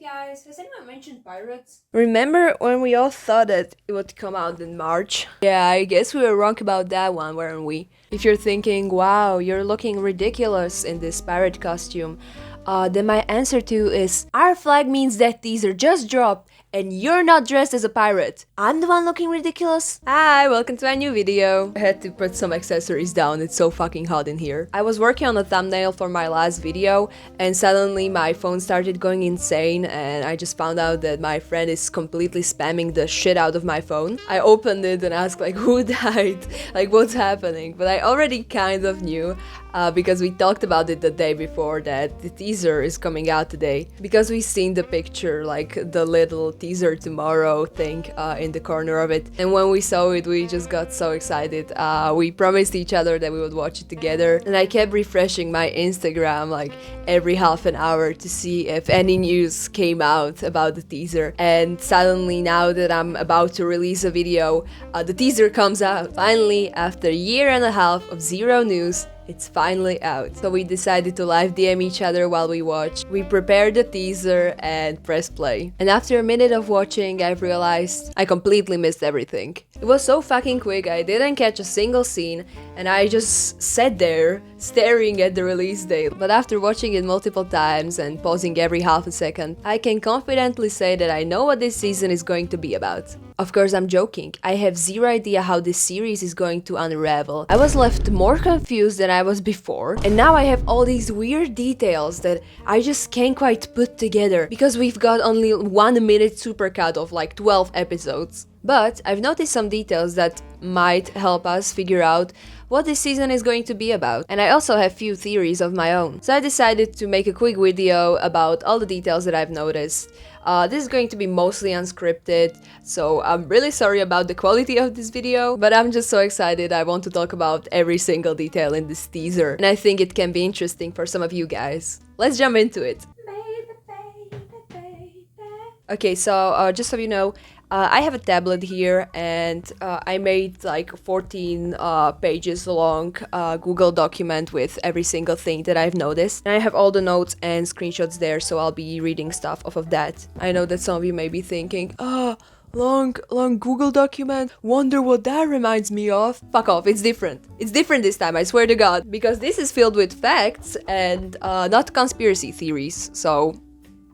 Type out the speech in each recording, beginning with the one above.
guys, has anyone mentioned pirates? Remember when we all thought that it would come out in March? Yeah, I guess we were wrong about that one, weren't we? If you're thinking, wow, you're looking ridiculous in this pirate costume, then my answer to is our flag means that teaser just dropped and you're not dressed as a pirate. I'm the one looking ridiculous? Hi, welcome to a new video. I had to put some accessories down, it's so fucking hot in here. I was working on a thumbnail for my last video and suddenly my phone started going insane and I just found out that my friend is completely spamming the shit out of my phone. I opened it and asked like, who died? Like, what's happening? But I already kind of knew because we talked about it the day before that the teaser is coming out today. Because we seen the picture, like the little teaser tomorrow thing in the corner of it. And when we saw it, we just got so excited. We promised each other that we would watch it together. And I kept refreshing my Instagram like every half an hour to see if any news came out about the teaser. And suddenly, now that I'm about to release a video, the teaser comes out. Finally, after a year and a half of zero news, it's finally out. So we decided to live DM each other while we watch. We prepared the teaser and pressed play. And after a minute of watching, I've realized I completely missed everything. It was so fucking quick, I didn't catch a single scene, and I just sat there staring at the release date. But after watching it multiple times and pausing every half a second, I can confidently say that I know what this season is going to be about. Of course, I'm joking. I have zero idea how this series is going to unravel. I was left more confused than I was before, and now I have all these weird details that I just can't quite put together because we've got only 1 minute supercut of like 12 episodes. But I've noticed some details that might help us figure out what this season is going to be about. And I also have few theories of my own. So I decided to make a quick video about all the details that I've noticed. This is going to be mostly unscripted, so I'm really sorry about the quality of this video, but I'm just so excited. I want to talk about every single detail in this teaser, and I think it can be interesting for some of you guys. Let's jump into it. Okay, so just so you know, I have a tablet here and I made like 14 pages long Google document with every single thing that I've noticed. And I have all the notes and screenshots there, so I'll be reading stuff off of that. I know that some of you may be thinking, long Google document, wonder what that reminds me of. Fuck off, it's different. It's different this time, I swear to God, because this is filled with facts and not conspiracy theories, so...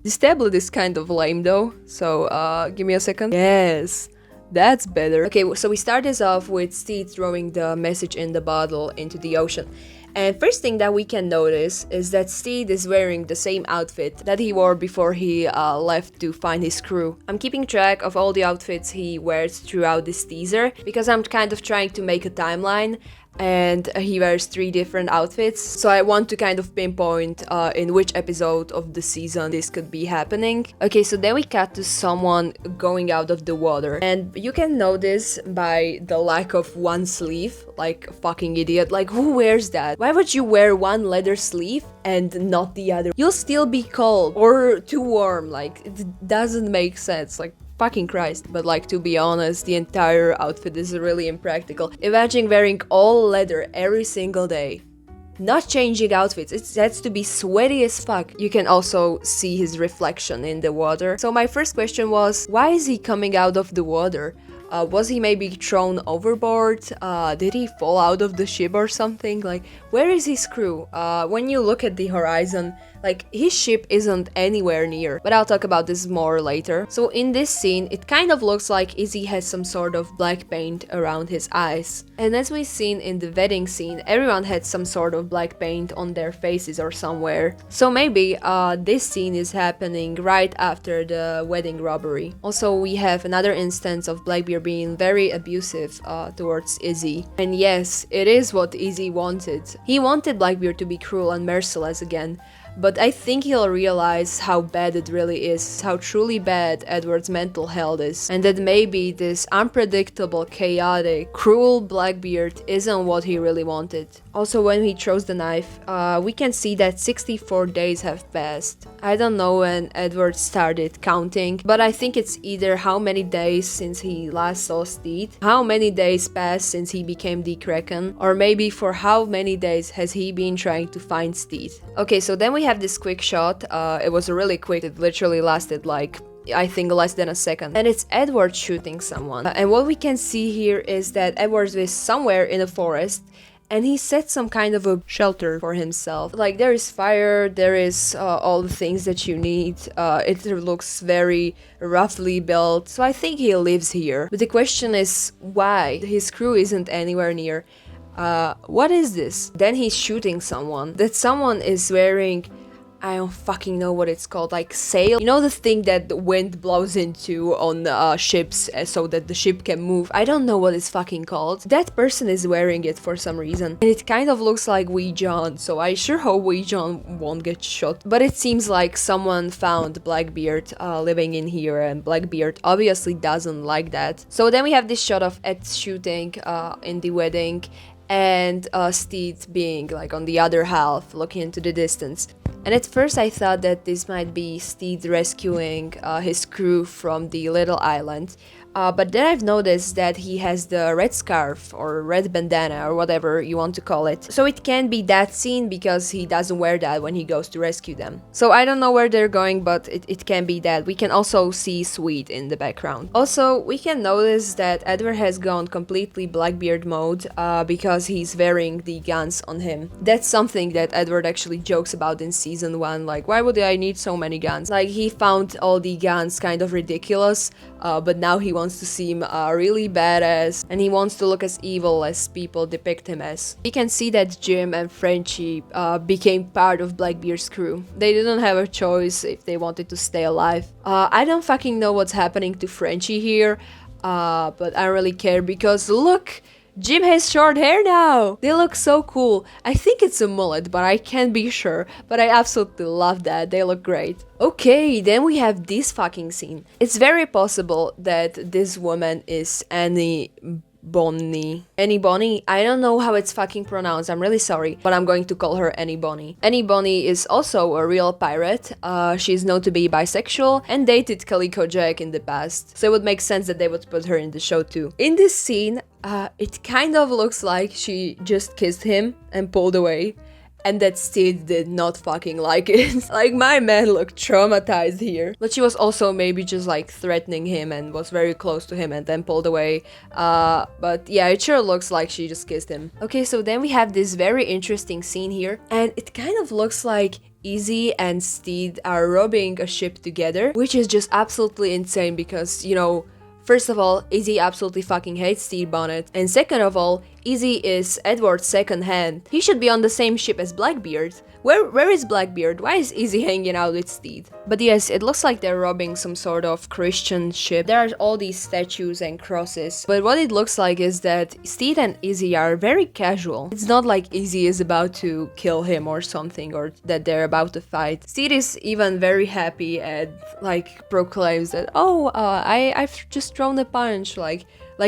This tablet is kind of lame though, so give me a second. Yes, that's better. Okay, so we start this off with Steve throwing the message in the bottle into the ocean. And first thing that we can notice is that Steve is wearing the same outfit that he wore before he left to find his crew. I'm keeping track of all the outfits he wears throughout this teaser because I'm kind of trying to make a timeline, and he wears 3 different outfits, so I want to kind of pinpoint in which episode of the season this could be happening. Okay, so then we cut to someone going out of the water, and you can notice by the lack of one sleeve, like a fucking idiot, like who wears that? Why would you wear one leather sleeve and not the other? You'll still be cold or too warm, like it doesn't make sense, like fucking Christ. But like, to be honest, the entire outfit is really impractical. Imagine wearing all leather every single day. Not changing outfits, it has to be sweaty as fuck. You can also see his reflection in the water. So my first question was, why is he coming out of the water? Was he maybe thrown overboard? Did he fall out of the ship or something? Like, where is his crew? When you look at the horizon, like, his ship isn't anywhere near, but I'll talk about this more later. So in this scene, it kind of looks like Izzy has some sort of black paint around his eyes. And as we've seen in the wedding scene, everyone had some sort of black paint on their faces or somewhere. So maybe this scene is happening right after the wedding robbery. Also, we have another instance of Blackbeard being very abusive towards Izzy. And yes, it is what Izzy wanted. He wanted Blackbeard to be cruel and merciless again. But I think he'll realize how bad it really is, how truly bad Edward's mental health is, and that maybe this unpredictable, chaotic, cruel Blackbeard isn't what he really wanted. Also, when he throws the knife, we can see that 64 days have passed. I don't know when Edward started counting, but I think it's either how many days since he last saw Steed, how many days passed since he became the Kraken, or maybe for how many days has he been trying to find Steed. Okay, so then we we have this quick shot. It was really quick. It literally lasted like, I think, less than a second. And it's Edward shooting someone. And what we can see here is that Edward is somewhere in a forest, and he set some kind of a shelter for himself. Like, there is fire, there is all the things that you need. It looks very roughly built, so I think he lives here. But the question is, why? His crew isn't anywhere near. What is this? Then he's shooting someone. That someone is wearing, I don't fucking know what it's called, like sail. You know, the thing that the wind blows into on ships so that the ship can move. I don't know what it's fucking called. That person is wearing it for some reason. And it kind of looks like Wee John, so I sure hope Wee John won't get shot. But it seems like someone found Blackbeard living in here, and Blackbeard obviously doesn't like that. So then we have this shot of Ed shooting in the wedding, and Steed being like on the other half, looking into the distance. And at first I thought that this might be Steed rescuing his crew from the little island. But then I've noticed that he has the red scarf or red bandana or whatever you want to call it. So it can be that scene because he doesn't wear that when he goes to rescue them. So I don't know where they're going, but it can be that. We can also see Sweet in the background. Also, we can notice that Edward has gone completely Blackbeard mode because he's wearing the guns on him. That's something that Edward actually jokes about in season 1. Like, why would I need so many guns? Like, he found all the guns kind of ridiculous, but now he wants to seem really badass, and he wants to look as evil as people depict him as. We can see that Jim and Frenchie became part of Blackbeard's crew. They didn't have a choice if they wanted to stay alive. I don't fucking know what's happening to Frenchie here, but I don't really care because look! Jim has short hair now! They look so cool. I think it's a mullet, but I can't be sure. But I absolutely love that. They look great. Okay, then we have this fucking scene. It's very possible that this woman is Annie Bonny. Annie Bonny? I don't know how it's fucking pronounced, I'm really sorry, but I'm going to call her Annie Bonny. Annie Bonny is also a real pirate. She's known to be bisexual and dated Calico Jack in the past, so it would make sense that they would put her in the show too. In this scene, it kind of looks like she just kissed him and pulled away, and that Steed did not fucking like it. Like, my man looked traumatized here. But she was also maybe just like threatening him and was very close to him and then pulled away. But yeah, it sure looks like she just kissed him. Okay, so then we have this very interesting scene here, and it kind of looks like Izzy and Steed are robbing a ship together, which is just absolutely insane because, you know, first of all, Izzy absolutely fucking hates Stede Bonnet, and second of all, Izzy is Edward's second hand. He should be on the same ship as Blackbeard. Where is Blackbeard? Why is Izzy hanging out with Steed? But yes, it looks like they're robbing some sort of Christian ship. There are all these statues and crosses, but what it looks like is that Steed and Izzy are very casual. It's not like Izzy is about to kill him or something, or that they're about to fight. Steed is even very happy and like proclaims that, oh, I've just thrown a punch, like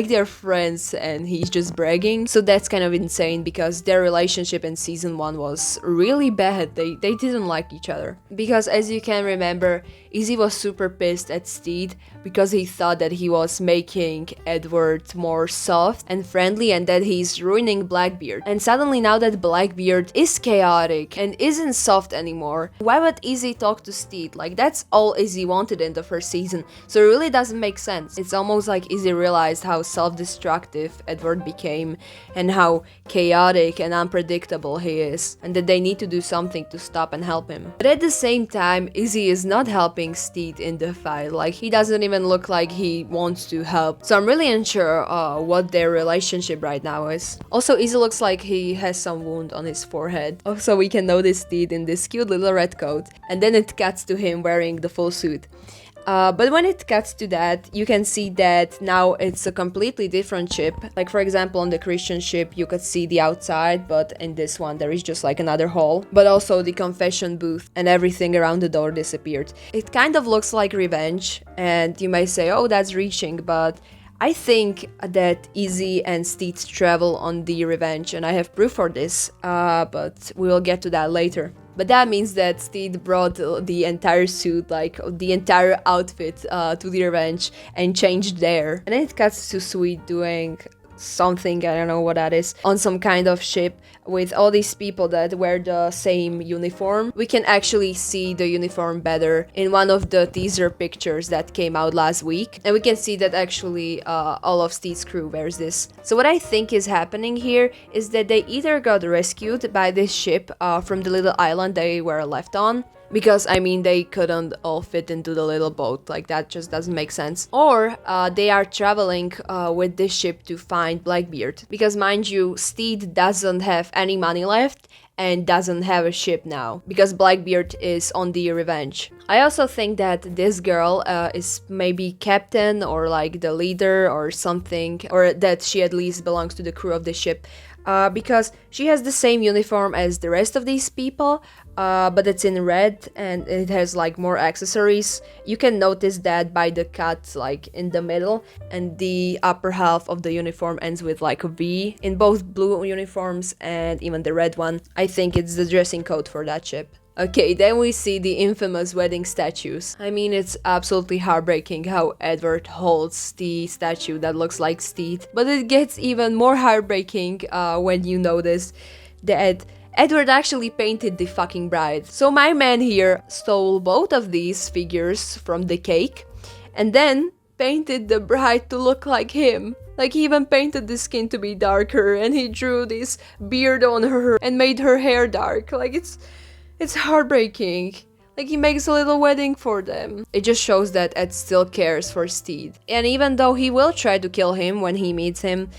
they're friends, and he's just bragging. So that's kind of insane because their relationship in season 1 was really bad. They didn't like each other. Because as you can remember, Izzy was super pissed at Steed because he thought that he was making Edward more soft and friendly and that he's ruining Blackbeard. And suddenly now that Blackbeard is chaotic and isn't soft anymore, why would Izzy talk to Steed? Like, that's all Izzy wanted in the first season. So it really doesn't make sense. It's almost like Izzy realized how self-destructive Edward became and how chaotic and unpredictable he is, and that they need to do something to stop and help him. But at the same time, Izzy is not helping Steed in the fight. Like, he doesn't even look like he wants to help. So I'm really unsure what their relationship right now is. Also, Izzy looks like he has some wound on his forehead. Also, we can notice Steed in this cute little red coat, and then it cuts to him wearing the full suit. But when it cuts to that, you can see that now it's a completely different ship. Like, for example, on the Christian ship, you could see the outside, but in this one, there is just like another hall. But also the confession booth and everything around the door disappeared. It kind of looks like Revenge, and you may say, oh, that's reaching, but I think that Izzy and Steed travel on the Revenge, and I have proof for this, but we will get to that later. But that means that Steed brought the entire suit, like the entire outfit, to the Revenge and changed there. And then it cuts to Sweet doing something, I don't know what that is, on some kind of ship with all these people that wear the same uniform. We can actually see the uniform better in one of the teaser pictures that came out last week, and we can see that actually all of Steed's crew wears this. So what I think is happening here is that they either got rescued by this ship from the little island they were left on, because I mean they couldn't all fit into the little boat, like that just doesn't make sense. Or they are traveling with this ship to find Blackbeard, because mind you, Steed doesn't have any money left and doesn't have a ship now, because Blackbeard is on the Revenge. I also think that this girl is maybe captain or like the leader or something, or that she at least belongs to the crew of the ship. Because she has the same uniform as the rest of these people, but it's in red and it has like more accessories. You can notice that by the cut like in the middle, and the upper half of the uniform ends with like a V in both blue uniforms and even the red one. I think it's the dressing code for that ship. Okay, then we see the infamous wedding statues. I mean, it's absolutely heartbreaking how Edward holds the statue that looks like Steed, but it gets even more heartbreaking when you notice that Edward actually painted the fucking bride. So my man here stole both of these figures from the cake and then painted the bride to look like him. Like, he even painted the skin to be darker, and he drew this beard on her and made her hair dark. Like, it's heartbreaking. Like, he makes a little wedding for them. It just shows that Ed still cares for Steed. And even though he will try to kill him when he meets him,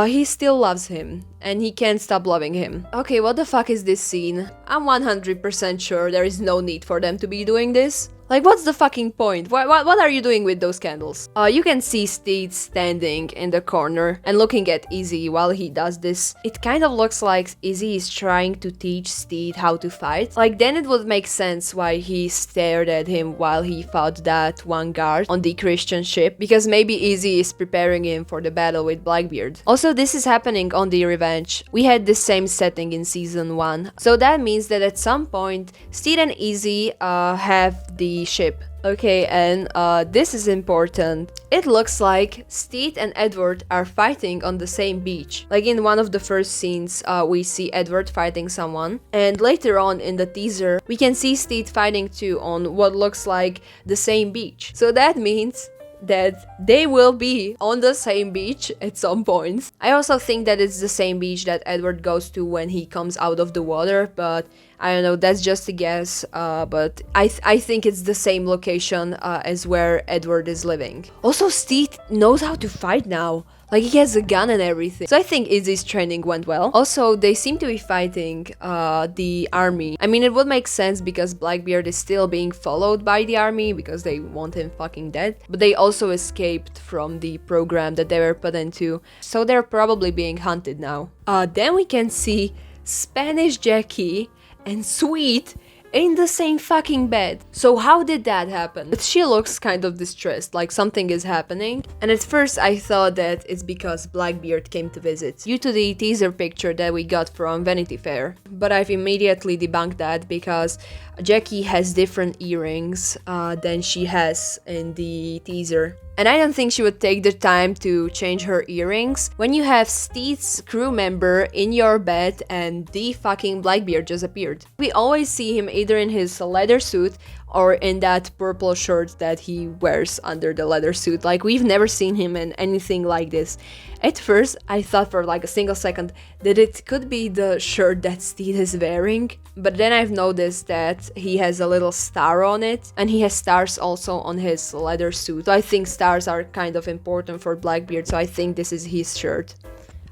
he still loves him, and he can't stop loving him. Okay, what the fuck is this scene? I'm 100% sure there is no need for them to be doing this. Like, what's the fucking point? What are you doing with those candles? You can see Steed standing in the corner and looking at Izzy while he does this. It kind of looks like Izzy is trying to teach Steed how to fight. Like, then it would make sense why he stared at him while he fought that one guard on the Christian ship, because maybe Izzy is preparing him for the battle with Blackbeard. Also, this is happening on the Revenge. We had the same setting in season 1. So that means that at some point, Steed and Izzy have the ship. Okay, and this is important. It looks like Steed and Edward are fighting on the same beach. Like, in one of the first scenes, we see Edward fighting someone, and later on in the teaser, we can see Steed fighting too on what looks like the same beach. So that means that they will be on the same beach at some point. I also think that it's the same beach that Edward goes to when he comes out of the water, but I don't know, that's just a guess, but I think it's the same location as where Edward is living. Also, Steed knows how to fight now. Like, he has a gun and everything. So I think Izzy's training went well. Also, they seem to be fighting the army. I mean, it would make sense because Blackbeard is still being followed by the army because they want him fucking dead. But they also escaped from the program that they were put into. So they're probably being hunted now. Then we can see Spanish Jackie and Sweet in the same fucking bed. So how did that happen? But she looks kind of distressed, like something is happening. And at first I thought that it's because Blackbeard came to visit, due to the teaser picture that we got from Vanity Fair. But I've immediately debunked that because Jackie has different earrings than she has in the teaser. And I don't think she would take the time to change her earrings when you have Steed's crew member in your bed and the fucking Blackbeard just appeared. We always see him either in his leather suit or in that purple shirt that he wears under the leather suit. Like, we've never seen him in anything like this. At first, I thought for like a single second that it could be the shirt that Steed is wearing, but then I've noticed that he has a little star on it, and he has stars also on his leather suit. So I think stars are kind of important for Blackbeard, so I think this is his shirt.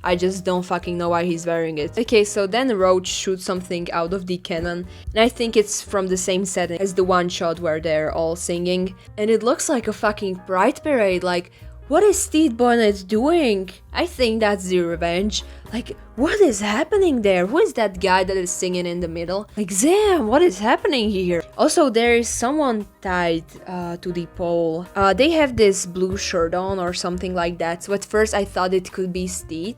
I just don't fucking know why he's wearing it. Okay, so then Roach shoots something out of the cannon, and I think it's from the same setting as the one shot where they're all singing. And it looks like a fucking pride parade, like, what is Steve Bonnet doing? I think that's the Revenge. Like, what is happening there? Who is that guy that is singing in the middle? Like, damn, what is happening here? Also, there is someone tied to the pole. They have this blue shirt on or something like that. So at first I thought it could be Steed.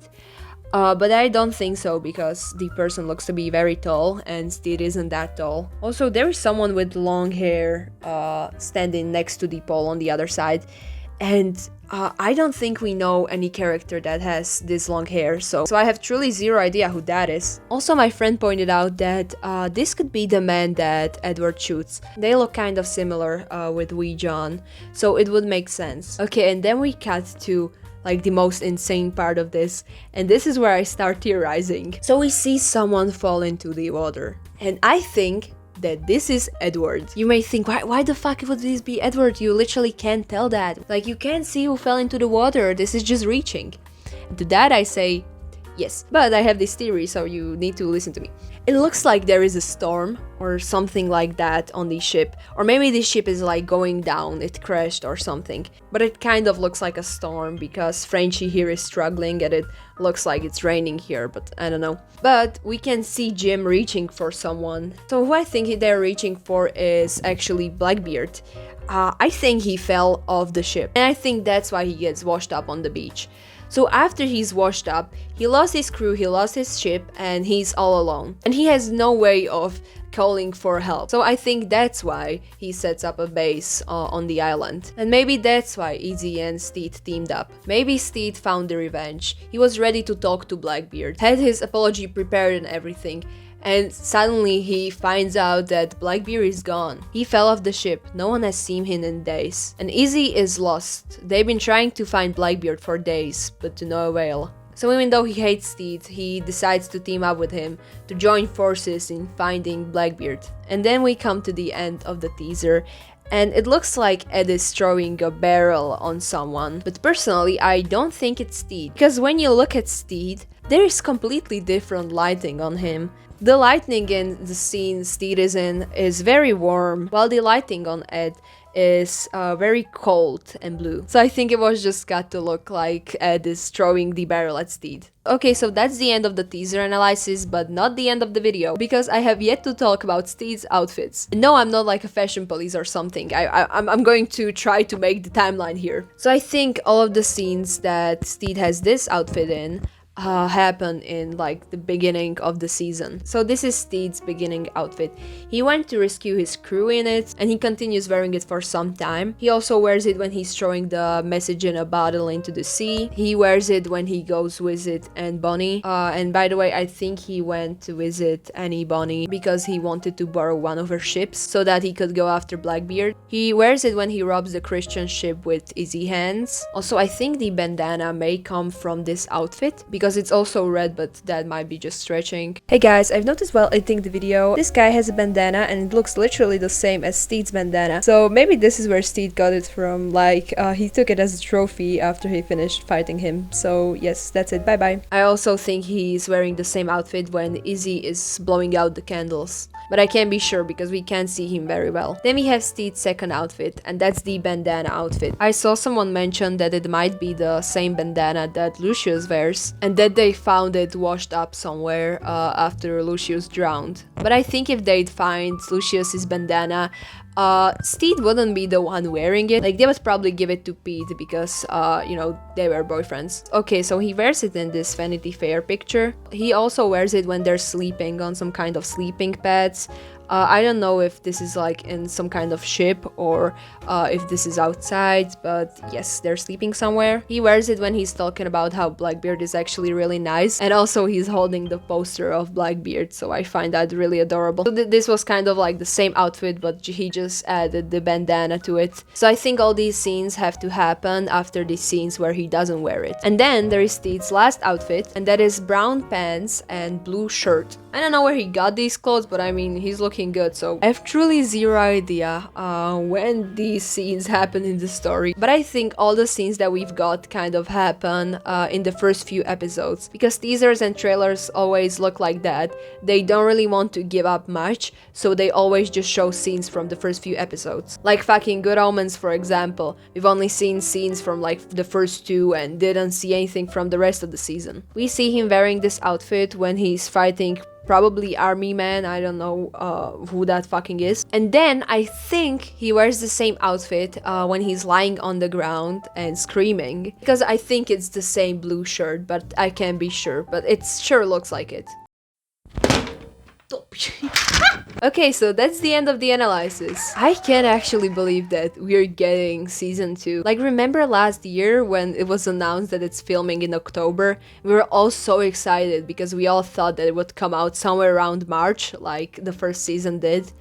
But I don't think so, because the person looks to be very tall and Steed isn't that tall. Also, there is someone with long hair standing next to the pole on the other side. And I don't think we know any character that has this long hair, so I have truly zero idea who that is. Also, my friend pointed out that this could be the man that Edward shoots. They look kind of similar with Wee John, so it would make sense. Okay, and then we cut to like the most insane part of this, and this is where I start theorizing. So we see someone fall into the water, and I think that this is Edward. You may think, why the fuck would this be Edward? You literally can't tell that. Like, you can't see who fell into the water. This is just reaching. To that I say, yes. But I have this theory, so you need to listen to me. It looks like there is a storm or something like that on the ship. Or maybe the ship is like going down, it crashed or something. But it kind of looks like a storm because Frenchie here is struggling and it looks like it's raining here, but I don't know. But we can see Jim reaching for someone. So who I think they're reaching for is actually Blackbeard. I think he fell off the ship, and I think that's why he gets washed up on the beach. So after he's washed up, he lost his crew, he lost his ship, and he's all alone. And he has no way of calling for help. So I think that's why he sets up a base on the island. And maybe that's why Izzy and Steed teamed up. Maybe Steed found the revenge. He was ready to talk to Blackbeard, had his apology prepared and everything. And suddenly he finds out that Blackbeard is gone. He fell off the ship, no one has seen him in days. And Izzy is lost. They've been trying to find Blackbeard for days, but to no avail. So even though he hates Steed, he decides to team up with him to join forces in finding Blackbeard. And then we come to the end of the teaser, and it looks like Ed is throwing a barrel on someone. But personally, I don't think it's Steed, because when you look at Steed, there is completely different lighting on him. The lighting in the scene Steed is in is very warm, while the lighting on Ed is very cold and blue. So I think it was just got to look like Ed is throwing the barrel at Steed. Okay, so that's the end of the teaser analysis, but not the end of the video, because I have yet to talk about Steed's outfits. No, I'm not like a fashion police or something. I'm going to try to make the timeline here. So I think all of the scenes that Steed has this outfit in happen in like the beginning of the season. So this is Steed's beginning outfit. He went to rescue his crew in it, and he continues wearing it for some time. He also wears it when he's throwing the message in a bottle into the sea. He wears it when he goes visit Anne Bonny. And by the way, I think he went to visit Annie Bonny because he wanted to borrow one of her ships so that he could go after Blackbeard. He wears it when he robs the Christian ship with easy hands. Also, I think the bandana may come from this outfit because it's also red, but that might be just stretching. Hey guys, I've noticed while editing the video, this guy has a bandana and it looks literally the same as Steed's bandana. So maybe this is where Steed got it from, like he took it as a trophy after he finished fighting him. So yes, that's it, bye bye. I also think he's wearing the same outfit when Izzy is blowing out the candles, but I can't be sure because we can't see him very well. Then we have Steed's second outfit, and that's the bandana outfit. I saw someone mention that it might be the same bandana that Lucius wears, and that they found it washed up somewhere after Lucius drowned. But I think if they'd find Lucius's bandana, Steed wouldn't be the one wearing it. Like, they would probably give it to Pete because, you know, they were boyfriends. Okay, so he wears it in this Vanity Fair picture. He also wears it when they're sleeping on some kind of sleeping pads. I don't know if this is like in some kind of ship or if this is outside, but yes, they're sleeping somewhere. He wears it when he's talking about how Blackbeard is actually really nice, and also he's holding the poster of Blackbeard, so I find that really adorable. So this was kind of like the same outfit, but he just added the bandana to it. So I think all these scenes have to happen after the scenes where he doesn't wear it. And then there is Steed's last outfit, and that is brown pants and blue shirt. I don't know where he got these clothes, but I mean, he's looking good, so I have truly zero idea when these scenes happen in the story. But I think all the scenes that we've got kind of happen in the first few episodes, because teasers and trailers always look like that. They don't really want to give up much, so they always just show scenes from the first few episodes. Like fucking Good Omens, for example. We've only seen scenes from like the first two and didn't see anything from the rest of the season. We see him wearing this outfit when he's fighting probably Army Man, I don't know who that fucking is. And then I think he wears the same outfit when he's lying on the ground and screaming, because I think it's the same blue shirt, but I can't be sure, but it sure looks like it. Okay, so that's the end of the analysis. I can't actually believe that we're getting season 2. Like, remember last year when it was announced that it's filming in October? We were all so excited because we all thought that it would come out somewhere around March, like the first season did.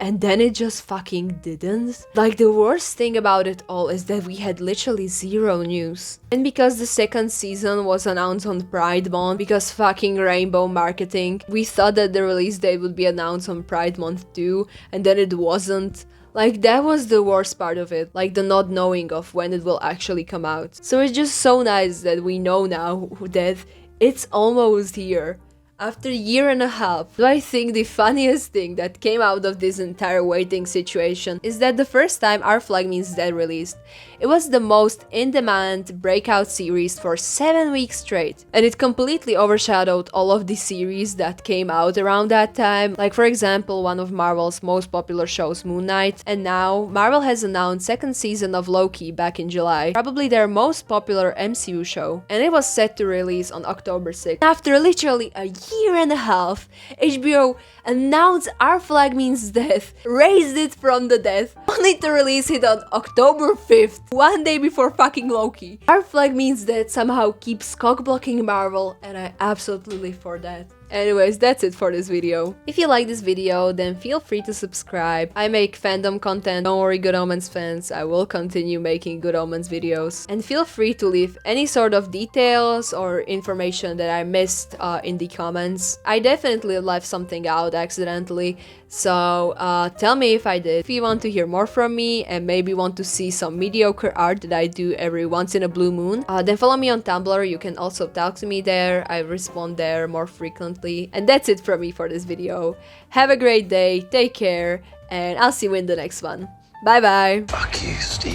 And then it just fucking didn't. Like, the worst thing about it all is that we had literally zero news. And because the second season was announced on Pride Month, because fucking rainbow marketing, we thought that the release date would be announced on Pride Month too, and then it wasn't. Like, that was the worst part of it, like the not knowing of when it will actually come out. So it's just so nice that we know now that it's almost here. After a year and a half, I think the funniest thing that came out of this entire waiting situation is that the first time Our Flag Means Dead released, it was the most in-demand breakout series for 7 weeks straight. And it completely overshadowed all of the series that came out around that time, like for example one of Marvel's most popular shows, Moon Knight. And now, Marvel has announced second season of Loki back in July, probably their most popular MCU show. And it was set to release on October 6th. After literally a year and a half, HBO announced Our Flag Means Death, raised it from the dead, only to release it on October 5th, one day before fucking Loki. Our Flag Means Death somehow keeps cock-blocking Marvel, and I absolutely live for that. Anyways, that's it for this video. If you like this video, then feel free to subscribe. I make fandom content, don't worry Good Omens fans, I will continue making Good Omens videos. And feel free to leave any sort of details or information that I missed in the comments. I definitely left something out accidentally, so tell me if I did. If you want to hear more from me and maybe want to see some mediocre art that I do every once in a blue moon, then follow me on Tumblr. You can also talk to me there, I respond there more frequently. And that's it from me for this video. Have a great day, take care, and I'll see you in the next one. Bye bye! Fuck you, Steve.